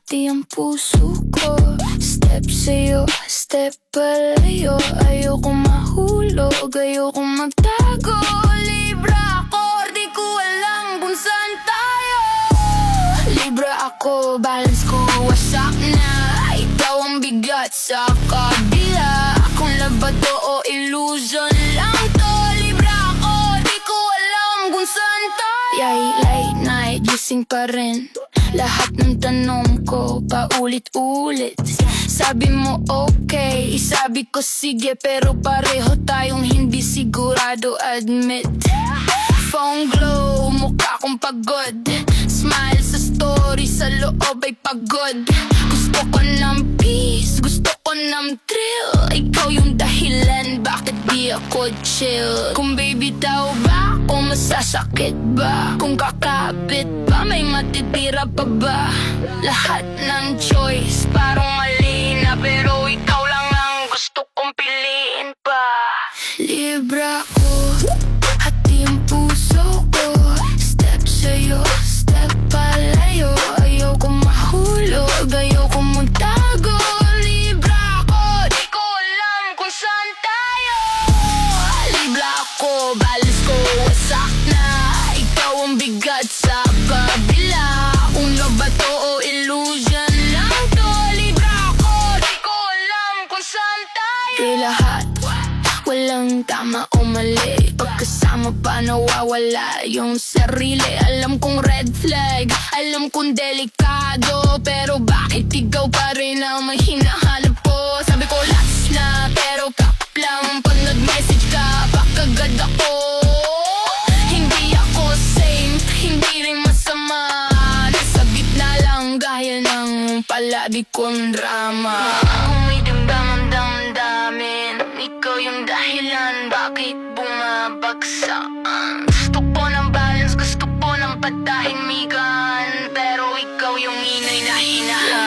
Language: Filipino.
Hati ang puso ko. Step sa'yo, step palayo. Ayoko mahulog, ayoko magtago. Libra ako, di ko alam kung saan tayo. Libra ako, balance ko wasak na. Ikaw ang bigat sa kabila. Kung laba to o illusion lang to. Libra ako, di ko alam kung saan tayo. Late night, gising pa rin. Lahat ng tanong ko, paulit-ulit. Sabi mo okay, sabi ko sige. Pero pareho tayong hindi sigurado, admit. Phone glow, mukha kong pagod. Smile sa story, sa loob ay pagod. Gusto ko ng peace, gusto ko ng thrill. Ikaw yung dahilan, bakit di ako chill? Kung baby daw ba, o masasakit ba? Kung kakapit ba, may matitira pa ba? Lahat ng choice, parang mali na. Pero ikaw lang ang gusto kong piliin pa. Libra ko, hati ang puso ko. Step sa'yo, step palayo. Ayoko mahulog, ayoko magtago. Libra ko, di ko alam kung saan tayo. Libra ako, balance ko wasak na. Ikaw ang bigat sa kabila. Kung ba to o illusion lang to. Libra ako, di ko alam kung saan tayo. Di lahat, walang tama o mali. Pagkasama pa nawawala yung sarili. Alam kong red flag, alam kong delikado. Pero bakit ikaw pa rin ang may hinahanap ko? Sabi ko last na, pero kap lang. Pag nag-message ka, pakagad ako. Hindi ako saint, hindi rin masama. Nasa gitna lang gaya ng palagi kong drama. Kung may damdamin, ikaw yung dahilan, bakit bumabagsak? Gusto ko ng balance, gusto ko ng patahimikan. Pero ikaw yung inay na hinahanap.